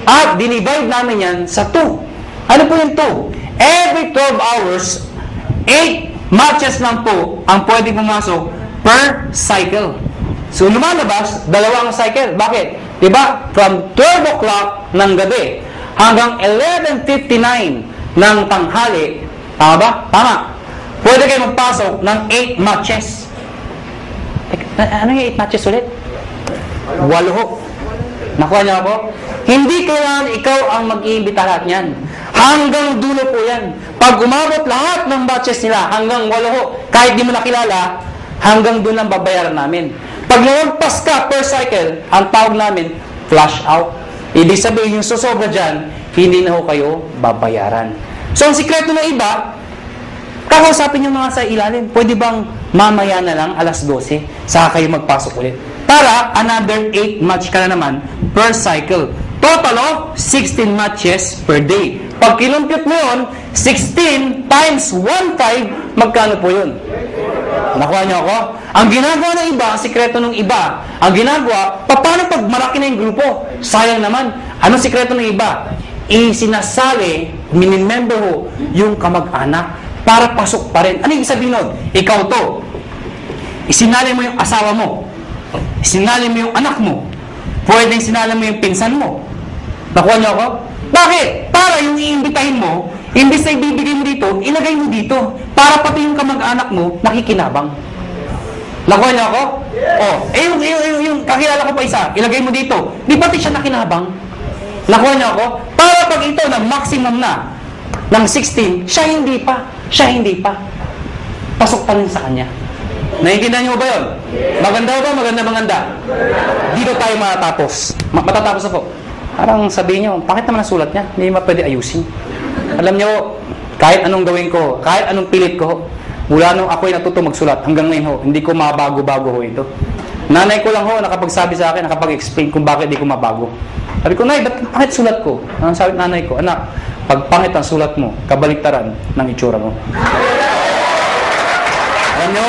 At dinivide namin yan sa 2. Ano po yung 2? Every 12 hours, 8 matches lang po ang pwede pumasok per cycle. So, lumalabas, 2 ang cycle. Bakit? Diba? From 12 o'clock ng gabi hanggang 11:59 ng tanghali. Tama ba? Tama. Pwede kayo magpasok ng 8 matches. Ano yung 8 matches ulit? 8 ho. Nakuha niyo ako? Hindi kailangan ikaw ang mag-iimbita lahat niyan. Hanggang dulo po yan. Pag umabot lahat ng batches nila, hanggang 8 ho, kahit di mo nakilala, hanggang doon lang babayaran namin. Pag nalagpas ka per cycle, ang tawag namin, flush out. Ibig sabihin, yung susobra dyan, hindi na ho kayo babayaran. So, ang sikreto ng iba, kakausapin yung mga sa ilalim. Pwede bang mamaya na lang, alas 12, saka kayo magpasok ulit? Para another 8 match ka na naman per cycle. Total of 16 matches per day. Pag kinumpute mo yun, 16 times 1.5, magkano po yun? Nakuha niyo ako? Ang ginagawa ng iba, ang sikreto ng iba, ang ginagawa, paano pag malaki na yung grupo? Sayang naman. Anong sikreto ng iba? Isinasali, minimember ho, yung kamag-anak para pasok pa rin. Ano yung sabihin nun? Ikaw to. Isinali mo yung asawa mo. Isinali mo yung anak mo. Pwedeng sinali mo yung pinsan mo. Nakuha niyo ako? Bakit? Para yung iimbitahin mo, imbis na ibibigay mo dito, ilagay mo dito. Para pati yung kamag-anak mo, nakikinabang. Nakuha niyo ako? Oh, yung kakilala ko pa isa, ilagay mo dito. Di pati siya nakinabang? Nakuha niyo ako? Para pag ito na maximum na ng 16, siya hindi pa. Siya hindi pa. Pasok pa rin sa kanya. Naiintindihan niyo ba yun? Maganda ba? Maganda. Dito tayo matatapos. Matatapos ako. Parang sabihin niyo, bakit naman nasulat niya? Hindi mo pwede ayusin. Alam niyo, kahit anong gawin ko, kahit anong pilit ko, mula nung ako'y natuto magsulat, hanggang ngayon ho, hindi ko mabago-bago ho ito. Nanay ko lang ho, nakapagsabi sa akin, nakapag-explain kung bakit di ko mabago. Sabi ko, Nay, bakit sulat ko? Ang sabi nanay ko, anak, pag pangit ang sulat mo, kabaliktaran ng itsura mo. Alam niyo,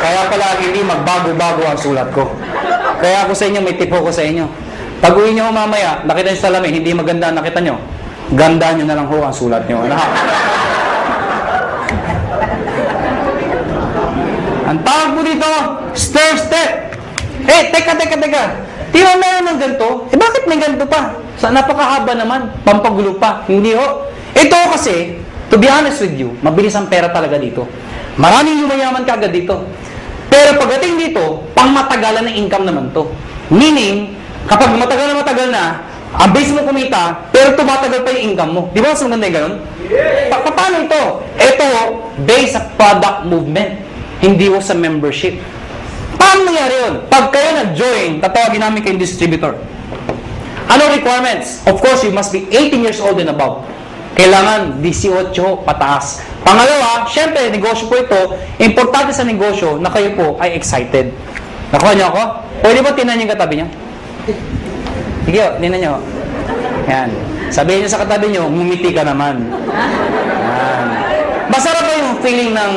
kaya pala hindi magbago-bago ang sulat ko. Kaya ako sa inyo, may tipo ko sa inyo. Pag uwi nyo mamaya, nakita nyo sa salamin, hindi maganda nakita nyo, ganda nyo na lang ho ang sulat nyo. Ano? Ang tawag po dito, stair step. Teka. Di ba meron ng ganito? Bakit may ganito pa? Sa napakahaba naman, pampagulo pa. Hindi ho. Ito kasi, to be honest with you, mabilis ang pera talaga dito. Maraming yumayaman ka agad dito. Pero pagdating dito, pangmatagalan ng income naman to. Meaning, kapag matagal na, ang base mo kumita, pero tumatagal pa yung income mo. Di ba mas maganda yung ganun? Paano ito? Ito, based sa product movement. Hindi ho sa membership. Paano nangyari yun? Pag kayo nag-join, tatawagin namin kayong distributor. Ano requirements? Of course, you must be 18 years old and above. Kailangan 18 pataas. Pangalawa, syempre, negosyo po ito. Importante sa negosyo na kayo po ay excited. Nakuha niyo ako? Pwede ba tinan yung katabi niyo? Sige, tinan niyo. Yan. Sabihin niyo sa katabi niyo, ngumiti ka naman. Yan. Masarap ba yung feeling ng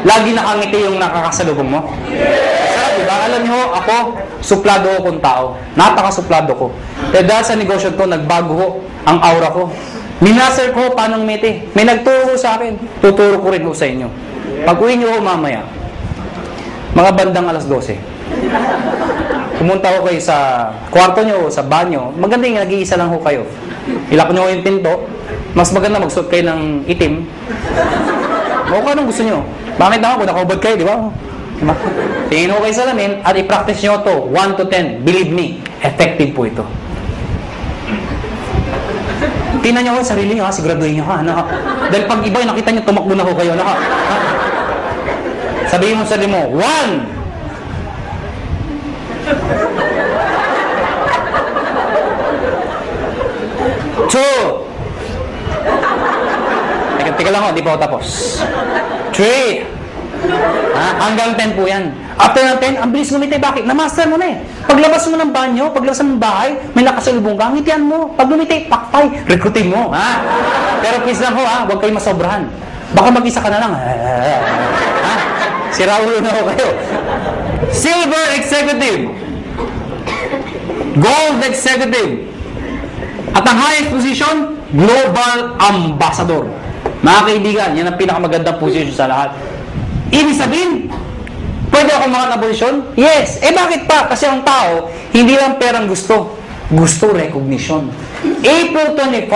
lagi nakangiti yung nakakasalubong mo? Masarap, diba? Alam niyo, ako, suplado ko kung tao. Napaka-suplado ko. Kaya dahil sa negosyo ko, nagbago ko ang aura ko. Minaster ko paano ngumiti. May nagturo sa akin. Tuturo ko rin ko sa inyo. Pag uwi niyo ko mamaya, mga bandang alas 12, pumunta ko kayo sa kwarto nyo o sa banyo. Maganda yung nag-iisa lang ho kayo. Ilak nyo yung pinto. Mas maganda magsuot kayo ng itim. O kung anong gusto nyo. Bakit naman kung nakaubad kayo, di ba? Tingin ko kayo sa lamin at i-practice nyo to 1 to 10. Believe me, effective po ito. Tingnan nyo ko sarili nyo, ha? Siguraduhin nyo, ha? Dahil pag iba, nakita nyo, tumakbo na ko kayo, ha? Sabihin mo sa sarili mo, 1! Teka lang ho, di pa ako tapos. 3. Hanggang 10 po yan. After ng 10, ang bilis ngumiti. Bakit? Na-master mo na eh. Paglabas mo ng banyo, paglabas mo ng bahay, may nakasalubong ka, ngitian mo. Pag lumiti, pakpay, rekrutin mo. Pero please lang ho, huwag kayo masobrahan. Baka mag-isa ka na lang. Sira ulo na ho kayo. Silver Executive. Gold Executive. At ang highest position, Global Ambassador. Mga kaibigan, yan ang pinakamagandang position sa lahat. Ibig sabihin, pwede ako mga na posisyon? Yes. Bakit pa? Kasi ang tao, hindi lang perang gusto. Gusto recognition. April 25,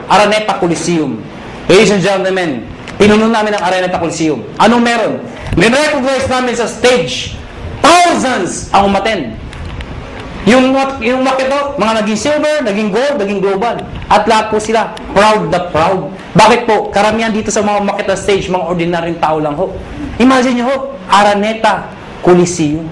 Araneta Coliseum. Ladies and gentlemen, pinuno namin ang Araneta Coliseum. Anong meron? Recognize namin sa stage. Thousands ang umaten. Yung makito, mga naging silver, naging gold, naging global. At lahat po sila, proud na proud. Bakit po? Karamihan dito sa mga makita stage, mga ordinaryong tao lang ho. Imagine nyo ho, Araneta Coliseum.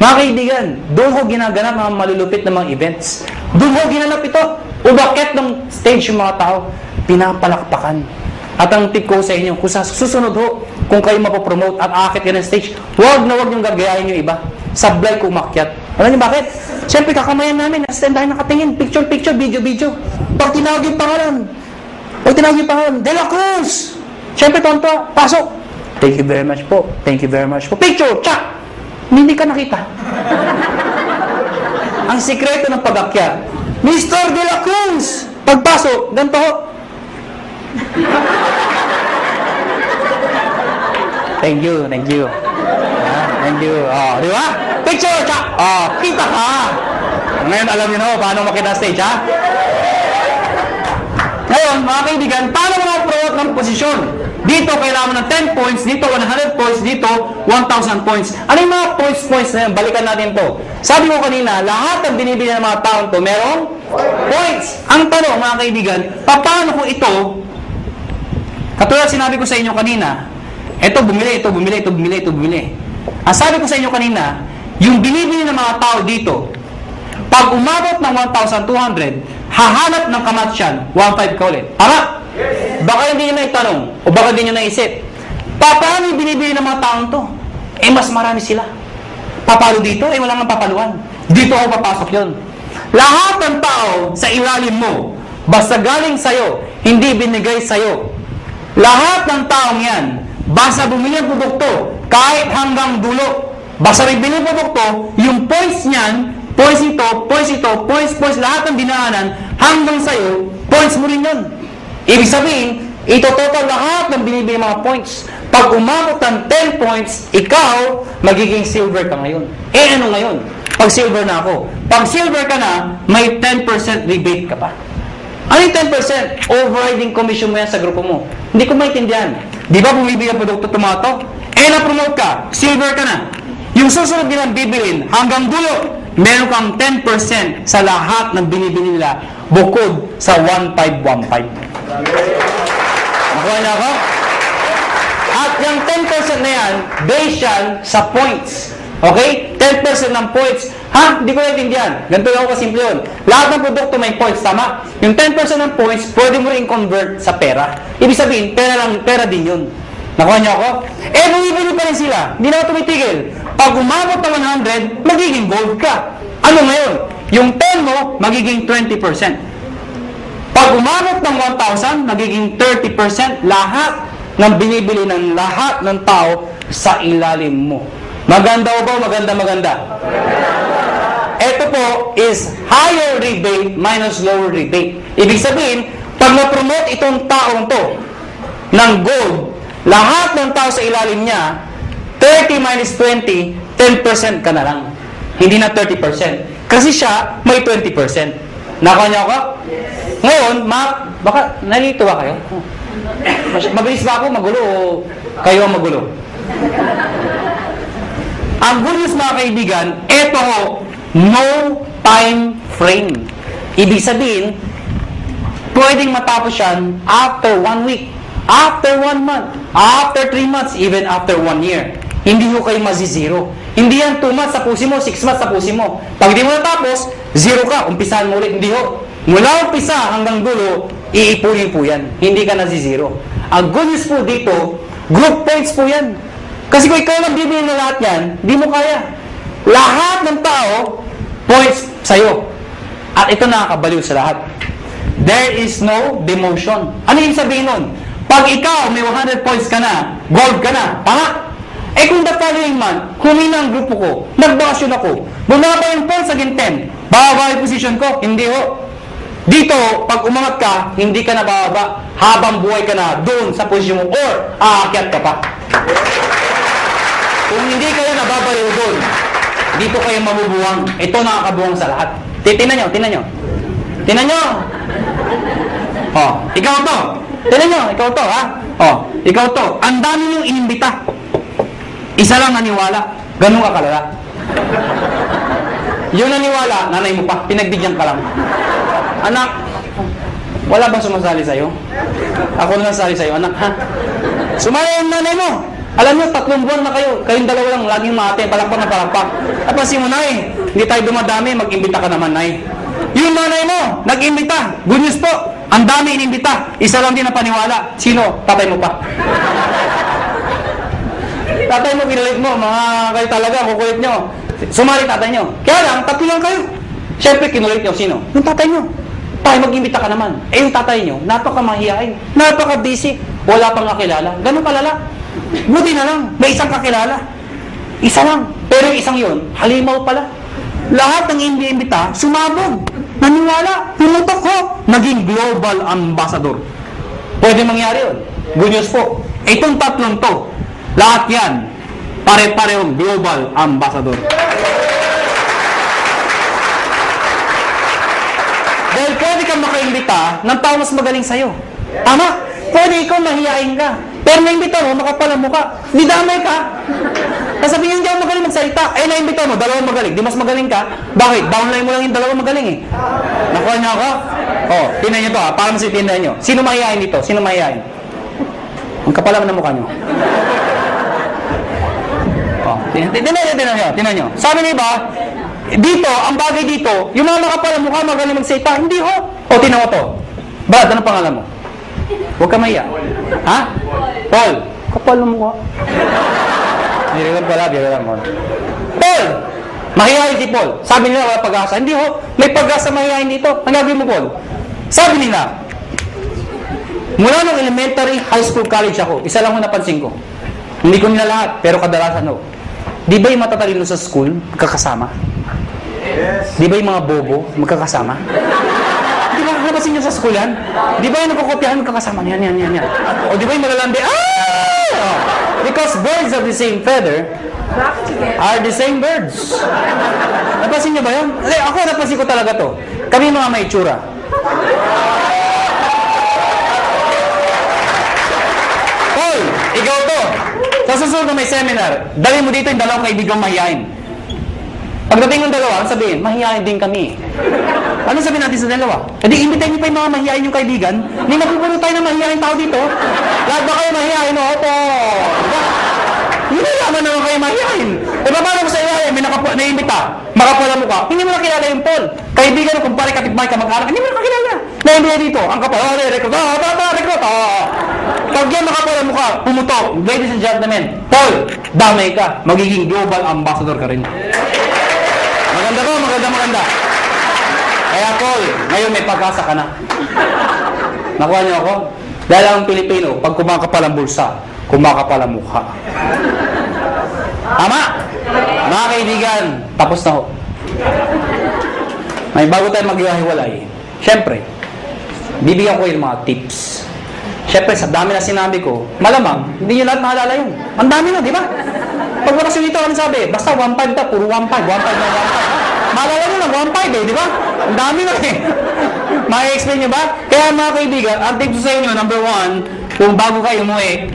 Mga kaibigan, doon ho ginaganap mga malulupit na mga events. Doon ho ginanap ito. Umakit ng stage yung mga tao, pinapalakpakan. At ang tip ko sa inyo, kung sa susunod ho, kung kayo mapopromote at aakit ka ng stage, huwag niyong gagayahin yung iba. Sablay kung umakyat. Alam niyo bakit? Siyempre, kakamayan namin. Stand tayo nakatingin. Picture, video. Pag tinawag yung pangalan, De La Cruz! Siyempre, tonto, pasok. Thank you very much po. Picture, tsak! Hindi ka nakita. Ang sikreto ng pag-akyat, Mr. De La Cruz! Pagpasok, ganito ho. Thank you. Thank you. Di ba? Picture, tsak! Kita ka! Ngayon, alam niyo na paano makita stage, ha? Ngayon, mga kaibigan, paano mga-promote ng posisyon? Dito, kailangan mo ng 10 points. Dito, 100 points. Dito, 1,000 points. Ano yung mga points na yan? Balikan natin to. Sabi ko kanina, lahat ng binibili ng mga taon to, merong points. Ang tanong, mga kaibigan, paano kung ito, katulad sinabi ko sa inyo kanina, ito bumili. Ang sabi ko sa inyo kanina, yung binibili ng mga tao dito, pag umabot ng 1,200, hahanap ng kamatsyan, 1,500 ka ulit. Tama? Yes. Baka hindi nyo na itanong, o baka hindi nyo naisip, paano yung binibili ng mga taong to? Mas marami sila. Papalo dito, wala nga papaluan. Dito ako papasok yun. Lahat ng tao sa ilalim mo, basta galing sa'yo, hindi binigay sa'yo. Lahat ng taong yan, basta bumili ang produkto, kahit hanggang dulo, basta may bili produkto, yung points niyan, points ito, lahat ng dinaanan, hanggang sa'yo, points mo rin yun. Ibig sabihin, ito total lahat ng binibili mga points. Pag umabot ng 10 points, ikaw, magiging silver ka ngayon. Ano ngayon? Pag silver na ako. Pag silver ka na, may 10% rebate ka pa. Ano yung 10%? Overriding commission mo yan sa grupo mo. Hindi ko maintindihan. Di ba bumibili ang produkto tomato? Na-promote ka, silver ka na. Yung susunod nilang bibilin, hanggang dulo, meron kang 10% sa lahat ng binibili nila bukod sa 1,515. Nakuha na ako? At yung 10% na yan, based yan sa points. Okay? 10% ng points. Hindi ko naintindihan. Ganito lang ako kasimple yun. Lahat ng produkto may points, tama? Yung 10% ng points, pwede mo rin convert sa pera. Ibig sabihin, pera din yun. Nakuha niyo ako? Bumibili pa rin sila. Hindi na ako tumitigil. Pag umabot ng 100, magiging gold ka. Ano ngayon? Yung 10 mo, magiging 20%. Pag umabot ng 1,000, magiging 30% lahat ng binibili ng lahat ng tao sa ilalim mo. Maganda o ba? Maganda. Ito po is higher rebate minus lower rebate. Ibig sabihin, pag na-promote itong taong to ng gold, lahat ng tao sa ilalim niya, 30 minus 20, 10% ka na lang. Hindi na 30%. Kasi siya, may 20%. Nakuha niyo ako? Ngayon, baka nalito ba kayo? Mabilis ba ako magulo o kayo ang magulo? Ang good news, mga kaibigan, ito ho, no time frame. Ibig sabihin, pwedeng matapos yan after 1 week, after 1 month, after 3 months, even after 1 year. Hindi ho kayo mazizero. Hindi yan 2 months tapusin mo, 6 months tapusin mo. Pag di mo natapos, 0 ka, umpisahan mo ulit. Hindi ho. Mula umpisa hanggang dulo, iipunin po yan. Hindi ka nazizero. Ang good news po dito, group points po yan. Kasi kung ikaw lang bibili na lahat yan, di mo kaya. Lahat ng tao, points sa'yo. At ito nakakabaliw sa lahat. There is no demotion. Ano yung sabihin nun? Pag ikaw may 100 points ka na, gold ka na, tama? Kung the following month, humina ang grupo ko, nagbakasyon ako, bumaba yung points again 10, bababa yung position ko, hindi ho. Dito, pag umangat ka, hindi ka nabababa. Habang buhay ka na doon sa posisyon mo or aakyat ka pa. Kung hindi kayo nababaliw doon, dito kayo mabubuwang. Ito nakakabuwang sa lahat. Tingnan nyo, tingnan nyo. Tingnan nyo. Oh, ikaw to. Tingnan nyo, ikaw to, ha? Oh, ikaw to. Ang dami nyo inimbita. Isa lang naniwala. Ganun ka kalala. Yung naniwala, nanay mo pa, pinagbigyan ka lang. Anak, wala bang sumasali sa'yo? Ako na sasali sa'yo, anak, ha? Sumaya yung nanay mo. Alam nyo, 3 buwan na kayo. Kayong dalawa lang, laging mate, palakpak na palakpak. Napansin mo, nay, hindi tayo dumadami, mag-imbita ka naman, nay. Yung nanay mo, nag-imbita. Good news po, ang dami inimbita. Isa lang din na paniwala. Sino? Tatay mo pa. Tatay mo, kinulit mo. Mga kayo talaga, kukulit nyo. Sumali tatay nyo. Kaya lang, 3 lang kayo. Siyempre, kinulit nyo. Sino? Yung tatay nyo. Tayo, mag-imbita ka naman. Eh, yung tatay nyo, napaka-mahihain. Napaka-busy. Wala pang kakilala. Ganun kalala. Buti na lang, may isang kakilala. Isa lang. Pero yung isang yun, halimaw pala. Lahat ng imbita, sumabog. Naniwala. Pumutok ko. Naging global ambassador. Pwede mangyari yun. Good news po. Itong 3 to, lahat yan, pare-parehong global ambassador. Dahil pwede kang makaimbita ng tao mas magaling sa'yo. Tama? Pwede ikaw mahihain ka. Pero naimbita mo, makapal ang mukha. Di damay ka. Kasabihin niya, magaling magsalita. Eh, naimbita mo, 2 magaling. Di mas magaling ka. Bakit? Downline mo lang yung 2 magaling eh. Nakuha niyo ako? Oh, tinan niyo to ha. Para masitindahan niyo. Sino mahihain dito? Sino mahihain? Ang kapal naman ng mukha niyo. Oh, tinan niyo. Sabi niyo ba, dito, ang bagay dito, yung mga makapal ang mukha, magaling magsalita. Hindi ho. O, tinan mo to. Brad, anong pangalan mo? Huwag ka maya. Ha? Paul. Kapal ng mukha. Biro pala. Paul! Mahihayin si Paul. Sabi nila wala pag-asa. Hindi ho. May pag-asa mahihayin dito. Ang gagawin mo, Paul? Sabi nila, mula nung elementary, high school, college ako, isa lang ho napansin ko. Hindi ko nila lahat, pero kadalasan ho. Di ba yung matatalino sa school, magkakasama? Yes. Di ba yung mga bobo, magkakasama? Di ba napansin nyo sa school yan? Di ba yung nagkukopyahan, magkakasama? Yan. O di ba yung malalandi? Because birds of the same feather are the same birds. Napansin nyo ba yun? Ako napansin ko talaga to. Kami mga may itsura. Paul, ikaw to. Sa susunod na may seminar, dali mo dito yung 2 kaibigang mahihain. Pagdating ng 2, sabihin, mahihain din kami. Ano sabihin natin sa 2? Hindi, imbitahin niyo pa yung mga mahihain yung kaibigan. Hindi napupuno tayo ng mahihain tao dito. Lahat ba kayo mahihain? Opo. Diba? Hindi naman naman kayo mahihain. E paano ko sa iyahin? May naimbita. Makapala mo ka. Hindi mo nakilala yung Paul. Kaibigan mo, kumpare, kapitbahay ka, mag-anak. Hindi mo nakilala. Naimbita dito. Ang kapal. Rekrut. Rekrut. Pag yan makapala mo ka, pumutok. Ladies and gentlemen, Paul, damay ka. Magiging global ambassador ka rin. Maganda ko, maganda. Kaya Paul, ngayon may pag-asa ka na. Nakuha niyo ako? Dahil ang Pilipino, pag kumakapal ang bulsa, kumakapal ang mukha. Tama? Mga kaibigan, tapos na ho. May bago tayo maghiwalay. Siyempre, bibigyan ko yung mga tips. Siyempre, sa dami na sinabi ko, malamang, hindi nyo lahat mahalala yun. Ang dami na, di ba? Pag bakasyon dito, ano sabi? Basta 1.5 ta, puro 1.5 na 1.5. Maalala nyo lang, 1.5 eh, di ba? Ang dami na eh. Maki-explain nyo ba? Kaya mga kaibigan, ang tips sa inyo, number 1, kung bago kayo mo eh,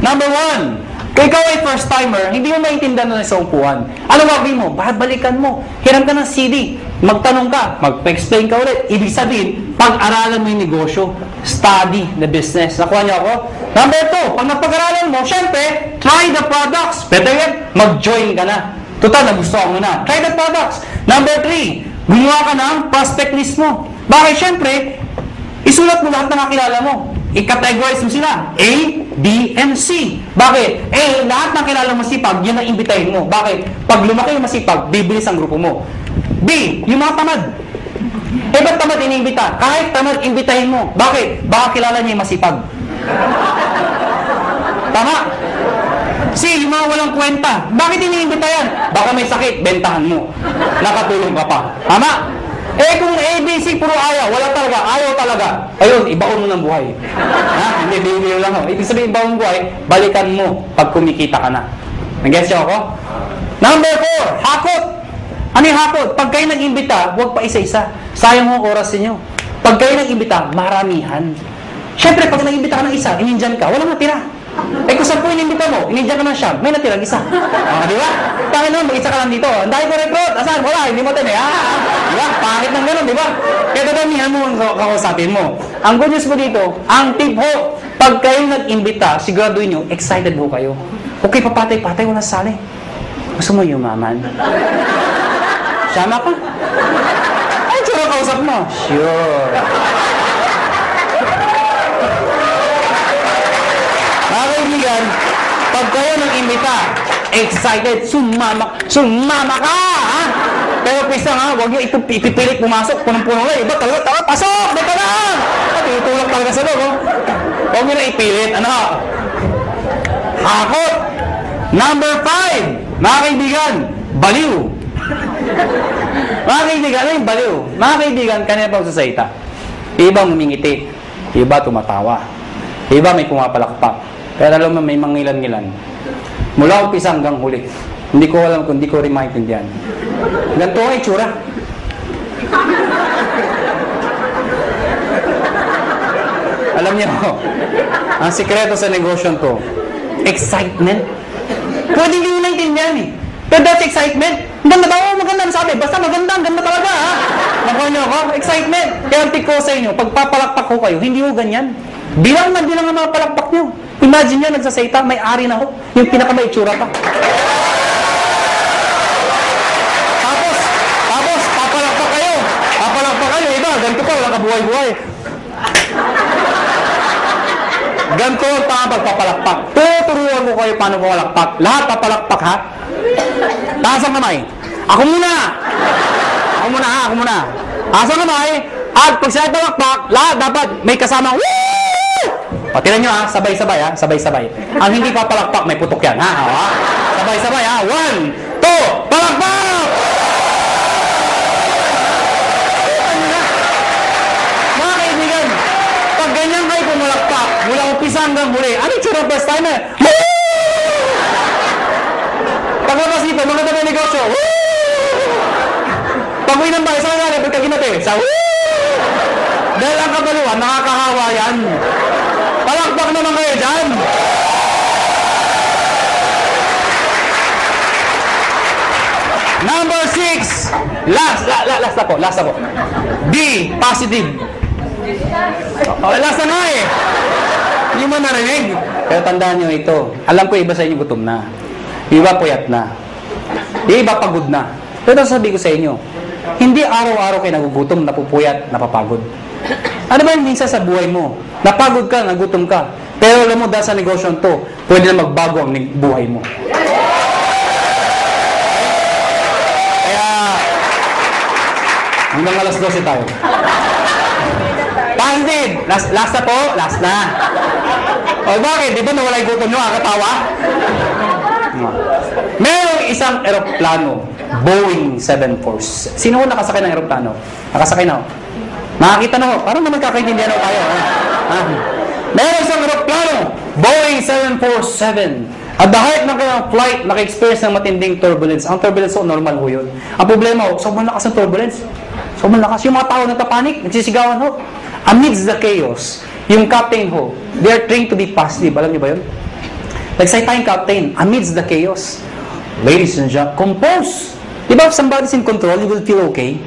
number 1, kung ikaw ay first timer, hindi mo maintindihan na sa upuan. Ano gagawin mo? Balikan mo. Hiram ka ng CD. Magtanong ka. Magpa-explain ka ulit. Ibig sabihin, pag-aralan mo yung negosyo. Study the business. Nakuha niyo ako? Number 2, pag napag-aralan mo, syempre, try the products. Better yet, mag-join ka na. Total, nagustuhan mo na. Try the products. Number 3, gumawa ka ng prospect list mo. Bakit? Syempre, isulat mo lahat ng nakilala mo. I-categorize mo sila. A, B, and C. Bakit? A, lahat ng kilala mo masipag, yun ang imbitahin mo. Bakit? Pag lumaki yung masipag, bibilis ang grupo mo. B, yung mga tamad. Eh, ba't tamad iniimbita? Kahit tamad, imbitahin mo. Bakit? Baka kilala niya yung masipag. Tama? C, yung mga walang kwenta. Bakit iniimbita yan? Baka may sakit, bentahan mo. Nakatulong ka pa. Tama? Eh kung ABC puro ayaw, wala talaga, ayaw talaga. Ayun, ibaon mo ng buhay. Ha? Hindi, bibiro lang ako. Ibig sabihin, ibaon ng buhay, balikan mo pag kumikita ka na. Nag-guess niyo ako? Number 4, hakot. Ano yung hakot? Pag kayo nag-imbita, huwag pa isa-isa. Sayang mo oras ninyo. Pag kayo nag-imbita, maramihan. Siyempre, pag nag-imbita ka ng isa, inindyan ka, walang natira. Eh kung 10 inimbita mo, inindyan ka ng siyam, may natirang isa. Di ba? Pangit naman, mag-isa ka lang dito. Ang dahil ko recruit, asan? Wala, hindi mo din eh. Di ba? Pangit ng gano'n, di ba? Kaya dadamihan mo ang kakausapin mo. Ang good news mo dito, ang tip ho, pag kayo nag-imbita, siguraduhin nyo, excited ho kayo. Okay, papatay-patay, wala sali. Gusto mo yumaman? Sama ka? Ay, sure kausap mo. Sure. Mga kaibigan, pag kayo nag-imbita, excited, sumama ka, ha? Pero please lang, ha? Huwag nyo ipipilit pumasok, punong-puno na, iba talaga, pasok, dito na! Tutulak talaga sa loob, oh. Huwag nyo na ipilit, ano? Hakot! Number 5, mga kaibigan, baliw. Mga kaibigan, ano yung baliw? Mga kaibigan, kanina pa sa salita. Iba ngumingiti, iba tumatawa, iba may pumapalakpak. Pero alam mo, may mangilan-ngilan. Mula umpisa hanggang huli. Hindi ko alam kung hindi ko rin maintindihan. Ganito ang itsura. Alam niyo, ang sikreto sa negosyo to, excitement. Pwede hindi nyo naintindihan eh. Pero that's excitement. Ang ganda daw, maganda ang sabi. Basta maganda, ang ganda talaga ha. Nakuha niyo ako? Excitement. Kaya ang tiko sa inyo, pag papalakpak ko kayo, hindi ko ganyan. Bilang ang mga palakpak nyo. Imagine nyo, nagsasayta, may ari na ho. Yung pinakamaitsura pa. Tapos, papalakpak kayo. Papalakpak kayo. Iba, ganito pa, wala kabuhay-buhay. Ganito ang pagpapalakpak. Tuturuan ko kayo paano papalakpak. Lahat papalakpak ha. Taas ang kamay. Ako muna ha, ako muna. Taas ang kamay. At pag sila palakpak, lahat dapat may kasama. Woo! O, tinan nyo ha, sabay-sabay ha, sabay-sabay. Ang hindi papalakpak, may putok yan ha. Sabay-sabay ha, 1, 2, palakpak! Mga kaibigan, pag ganyan kayo pumalakpak, mula umpisa hanggang huli, ano yung tsura first time eh? Paglapas dito, mga tabi negosyo, pag-uwi ng bahay, saan nga, pagkaginate, sa dahil ang kabaluan, nakakahawa yan. Palakpak naman kayo dyan. Number 6. Last na po. B, positive. Last na nga eh. Hindi mo narinig. Pero tandaan nyo ito. Alam ko iba sa inyo gutom na. Iba puyat na. Iba pagod na. Pero sabi ko sa inyo, hindi araw-araw kayo nagugutom, napupuyat, napapagod. Ano ba yung minsan sa buhay mo? Napagod ka, nagutom ka. Pero alam mo, dahil sa negosyo to, pwede na magbago ang buhay mo. Kaya, hanggang alas 12 tayo. Positive! Last na po? Last na. O bakit? Di ba nawala yung gutom nyo? Katawa? Merong isang eroplano, Boeing 747. Sino ko nakasakay ng eroplano? Nakasakay na ako. Nakakita na ho. Parang naman kakaintindihan ho tayo. Meron isang eroplano, Boeing 747. At the height ng kanyang flight, naka-experience ng matinding turbulence. Ang turbulence ho, normal ho yun. Ang problema ho, sobrang lakas ng turbulence. Sobrang lakas. Yung mga tao nagpapanik, nagsisigawan ho. Amidst the chaos, yung captain ho, they are trained to be positive. Alam niyo ba yun? Nagsayta yung captain, amidst the chaos. Ladies and gentlemen, compose. Diba if somebody's in control, you will feel okay.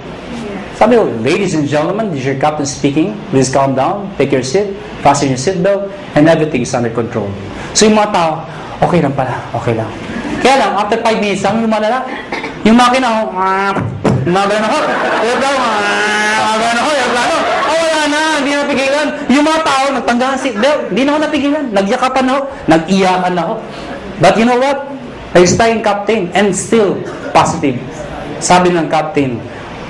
Sabi ko, ladies and gentlemen, this is your captain speaking. Please calm down, take your seat, fasten your seatbelt, and everything is under control. So yung mga tao, okay lang pala, okay lang. Kaya lang, after 5 minutes lang, yung malala, yung makina, gumagano ako, wala na, hindi na napigilan. Yung mga tao, nagtangga ng seatbelt, hindi na ako napigilan. Nagyakapan ako, nag-iyakan ako. But you know what? Ayos tayong captain, and still positive. Sabi ng captain,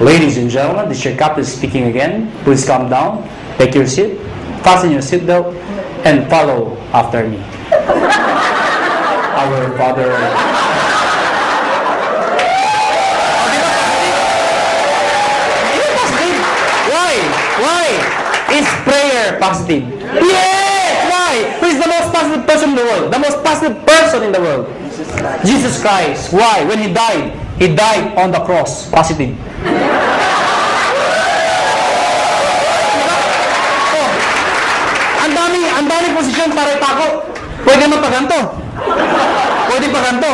ladies and gentlemen, this is your captain speaking again. Please calm down, take your seat, fasten your seatbelt, and follow after me. Our Father. Is prayer positive? Yes! Why? Who is the most positive person in the world? The most positive person in the world? Jesus Christ. Why? When He died on the cross. Positive. Oh, ang daming posisyon para itako. Pwede mo pa ganito. Pwede pa ganito.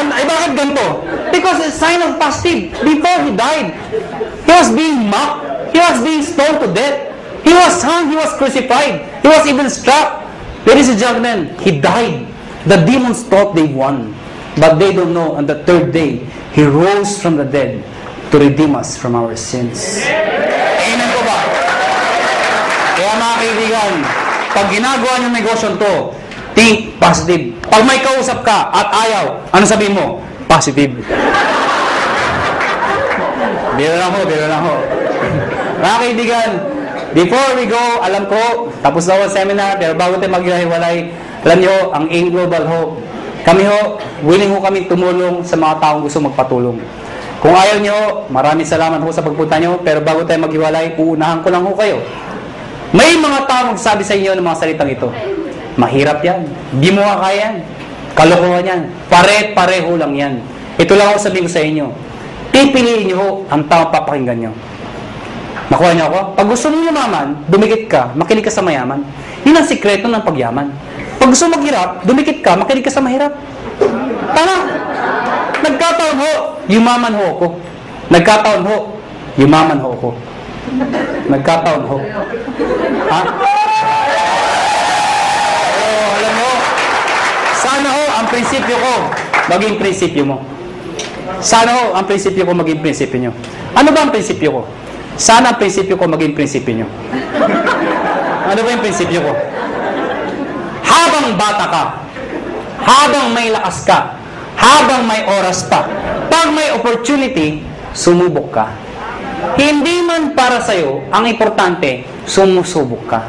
Bakit ganito? Because it's a sign of positive. Before He died, He was being mocked. He was being stoned to death. He was hung. He was crucified. He was even struck. Ladies and gentlemen, He died. The demons thought they won. But they don't know. On the third day, He rose from the dead to redeem us from our sins. Amen ko ba? Kaya mga kaibigan, pag ginagawa niyong negosyo to, think positive. Pag may kausap ka at ayaw, ano sabihin mo? Positive. Biro lang ho. Mga kaibigan, before we go, alam ko, tapos na ang seminar, pero bago tayo maghiwalay, alam nyo, ang AIM Global Hope, kami ho, willing ho kami tumulong sa mga taong gusto magpatulong. Kung ayaw nyo, maraming salamat ho sa pagpunta nyo, pero bago tayo maghiwalay, uunahan ko lang ho kayo. May mga taong magsabi sa inyo ng mga salitang ito. Mahirap yan. Di mo kaya yan. Kalokohan yan. Pare-pareho lang yan. Ito lang ako sabihin ko sa inyo. Pipiliin nyo ho ang taong papakinggan nyo. Nakuha niyo ako? Pag gusto mo yumaman, dumikit ka, makinig ka sa mayaman. Yun ang sikreto ng pagyaman. Pag gusto mo maghirap, dumikit ka, makinig ka sa mahirap. Tama. Nagkataon ho, yumaman ho ako. Nagkataon ho, yumaman ho ako. Nagkataon ho. Ha? Oh, alam mo, sana ho, ang prinsipyo ko, maging prinsipyo mo. Sana ho, ang prinsipyo ko maging prinsipyo nyo. Ano ba ang prinsipyo ko? Sana ang prinsipyo ko maging prinsipyo nyo. Ano ba yung prinsipyo ko? Habang bata ka, habang may lakas ka, habang may oras pa, pag may opportunity, sumubok ka. Hindi man para sa'yo, ang importante, sumusubok ka.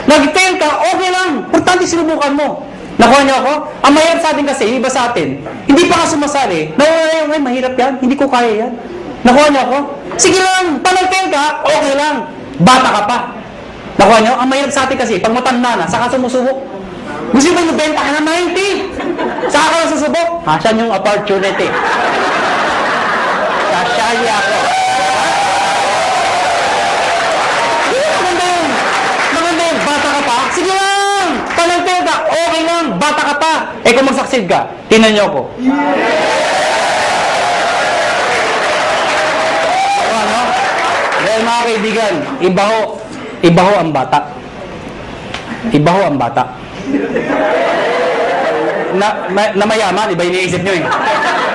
Nag-fail ka, okay lang. Importante sinubukan mo. Nakuha niyo ako? Ang mahirap sa atin kasi, iba sa atin, hindi pa ka sumasali. Ay, mahirap yan. Hindi ko kaya yan. Nakuha niyo ako? Sige lang. Pag nag-fail ka, okay lang. Bata ka pa. Nakuha niyo? Ang mahirap sa atin kasi, pag matanda na, saka sumusubok. Gusto mo magbenta ka na 90. Saka ka na susubok. Saan yung opportunity? Sasali ako. Maganda yun. Bata ka pa? Sige lang. Pag nag-fail ka, okay lang. Bata ka pa. Eh kung mag-succeed ka, tinan niyo ako. Ano? Dahil mga kaibigan, iba ho ang bata. Iba ho ang bata. Na mayaman, iba iniisip nyo eh.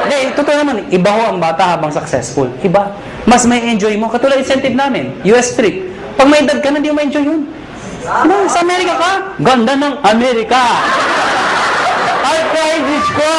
Hindi, totoo naman, iba ho ang bata habang successful. Iba. Mas may enjoy mo. Katulad incentive namin, US trip. Pag may edad ka na, di mo ma-enjoy yun. Sa Amerika ka? Ganda ng Amerika. I cried rich ko.